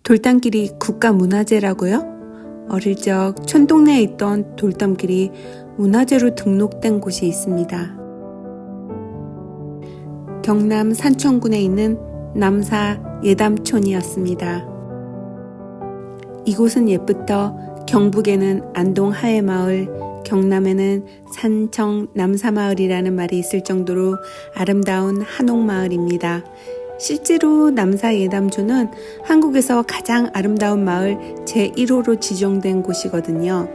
돌담길이 국가문화재라고요? 어릴 적 촌동네에 있던 돌담길이 문화재로 등록된 곳이 있습니다. 경남 산천군에 있는 남사 예담촌이었습니다. 이곳은 옛부터 경북에는 안동 하회마을, 경남에는 산청 남사마을이라는 말이 있을 정도로 아름다운 한옥마을입니다. 실제로 남사 예담촌은 한국에서 가장 아름다운 마을 제1호로 지정된 곳이거든요.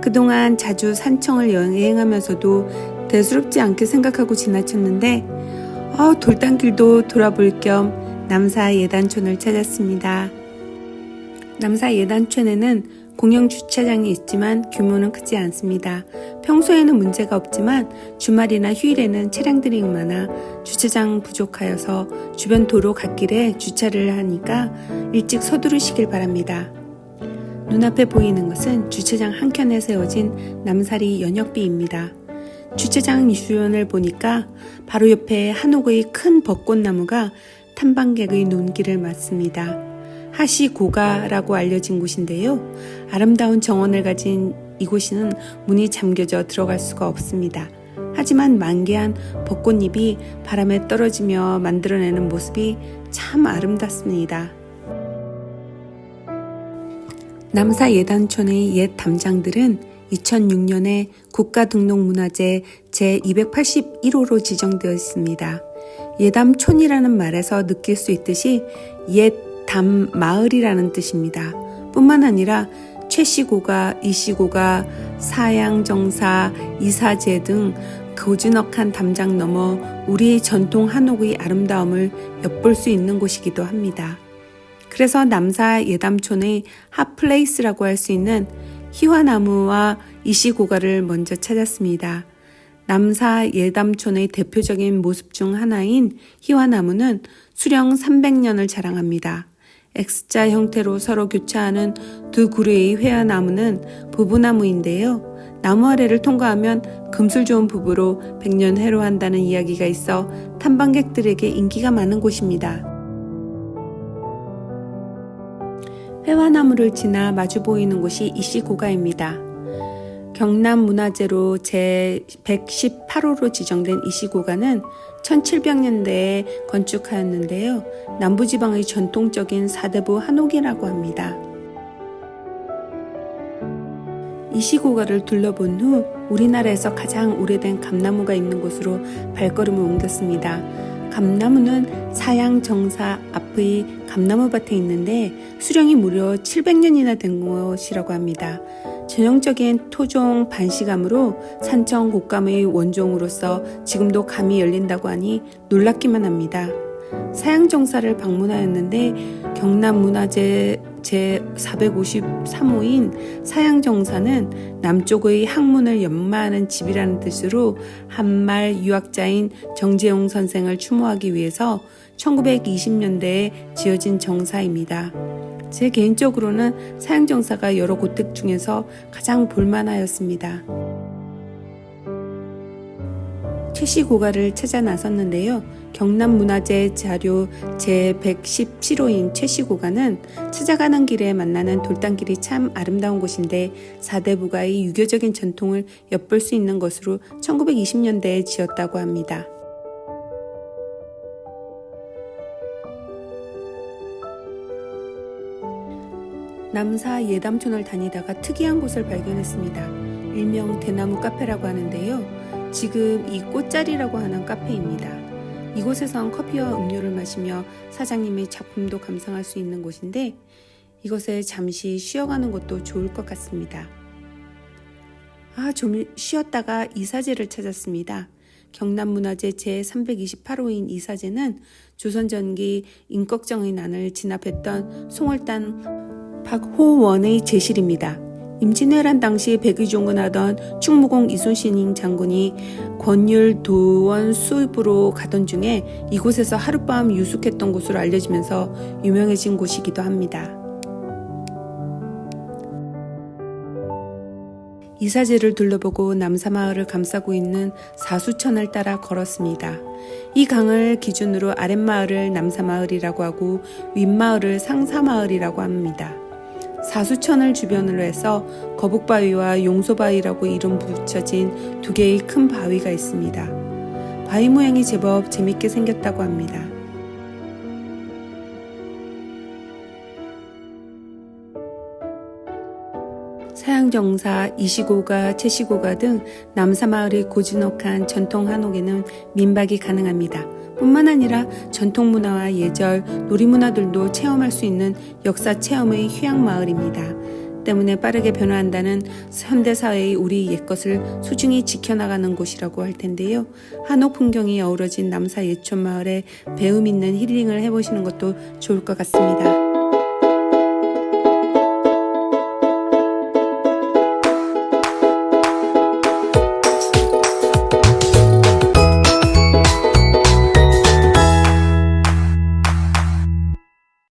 그동안 자주 산청을 여행하면서도 대수롭지 않게 생각하고 지나쳤는데 돌담길도 돌아볼 겸 남사 예담촌을 찾았습니다. 남사 예담촌에는 공영 주차장이 있지만 규모는 크지 않습니다. 평소에는 문제가 없지만 주말이나 휴일에는 차량들이 많아 주차장 부족하여서 주변 도로 갓길에 주차를 하니까 일찍 서두르시길 바랍니다. 눈앞에 보이는 것은 주차장 한켠에 세워진 남사리 연혁비입니다. 주차장 주변을 보니까 바로 옆에 한옥의 큰 벚꽃나무가 탐방객의 눈길을 맞습니다. 하시고가라고 알려진 곳인데요. 아름다운 정원을 가진 이곳은 문이 잠겨져 들어갈 수가 없습니다. 하지만 만개한 벚꽃잎이 바람에 떨어지며 만들어내는 모습이 참 아름답습니다. 남사 예담촌의 옛 담장들은 2006년에 국가등록문화재 제281호로 지정되어 있습니다. 예담촌이라는 말에서 느낄 수 있듯이 옛 담마을이라는 뜻입니다. 뿐만 아니라 최씨고가, 이씨고가, 사양정사, 이사제 등 고즈넉한 담장 넘어 우리의 전통 한옥의 아름다움을 엿볼 수 있는 곳이기도 합니다. 그래서 남사 예담촌의 핫플레이스라고 할 수 있는 희화나무와 이씨고가를 먼저 찾았습니다. 남사 예담촌의 대표적인 모습 중 하나인 희화나무는 수령 300년을 자랑합니다. X자 형태로 서로 교차하는 두 그루의 회화나무는 부부나무인데요. 나무 아래를 통과하면 금술 좋은 부부로 100년 해로한다는 이야기가 있어 탐방객들에게 인기가 많은 곳입니다. 회화나무를 지나 마주 보이는 곳이 이씨고가입니다. 경남문화재로 제118호로 지정된 이씨고가는 1700년대에 건축하였는데요. 남부지방의 전통적인 사대부 한옥이라고 합니다. 이씨고가를 둘러본 후 우리나라에서 가장 오래된 감나무가 있는 곳으로 발걸음을 옮겼습니다. 감나무는 사양정사 앞의 감나무밭에 있는데 수령이 무려 700년이나 된 것이라고 합니다. 전형적인 토종 반시감으로 산청 곡감의 원종으로서 지금도 감이 열린다고 하니 놀랍기만 합니다. 사양정사를 방문하였는데 경남문화재 제453호인 사양정사는 남쪽의 항문을 연마하는 집이라는 뜻으로 한말 유학자인 정재용 선생을 추모하기 위해서 1920년대에 지어진 정사입니다. 제 개인적으로는 사양정사가 여러 고택 중에서 가장 볼만하였습니다. 최씨고가를 찾아 나섰는데요. 경남문화재 자료 제117호인 최씨고가는 찾아가는 길에 만나는 돌담길이 참 아름다운 곳인데 사대부가의 유교적인 전통을 엿볼 수 있는 것으로 1920년대에 지었다고 합니다. 남사 예담촌을 다니다가 특이한 곳을 발견했습니다. 일명 대나무 카페라고 하는데요. 지금 이 꽃자리라고 하는 카페입니다. 이곳에선 커피와 음료를 마시며 사장님의 작품도 감상할 수 있는 곳인데 이곳에 잠시 쉬어가는 것도 좋을 것 같습니다. 좀 쉬었다가 이사제를 찾았습니다. 경남문화재 제328호인 이사제는 조선 전기 임꺽정의 난을 진압했던 송월단 박호원의 제실입니다. 임진왜란 당시 백의종군 하던 충무공 이순신 장군이 권율 도원 수읍으로 가던 중에 이곳에서 하룻밤 유숙했던 곳으로 알려지면서 유명해진 곳이기도 합니다. 이사제를 둘러보고 남사마을을 감싸고 있는 사수천을 따라 걸었습니다. 이 강을 기준으로 아랫마을을 남사마을이라고 하고 윗마을을 상사마을이라고 합니다. 사수천을 주변으로 해서 거북바위와 용소바위라고 이름 붙여진 두 개의 큰 바위가 있습니다. 바위 모양이 제법 재밌게 생겼다고 합니다. 사양정사, 이시고가, 채시고가 등 남사마을의 고즈넉한 전통 한옥에는 민박이 가능합니다. 뿐만 아니라 전통 문화와 예절, 놀이문화들도 체험할 수 있는 역사 체험의 휴양마을입니다. 때문에 빠르게 변화한다는 현대사회의 우리 옛것을 소중히 지켜나가는 곳이라고 할 텐데요. 한옥 풍경이 어우러진 남사 예촌마을에 배움 있는 힐링을 해보시는 것도 좋을 것 같습니다.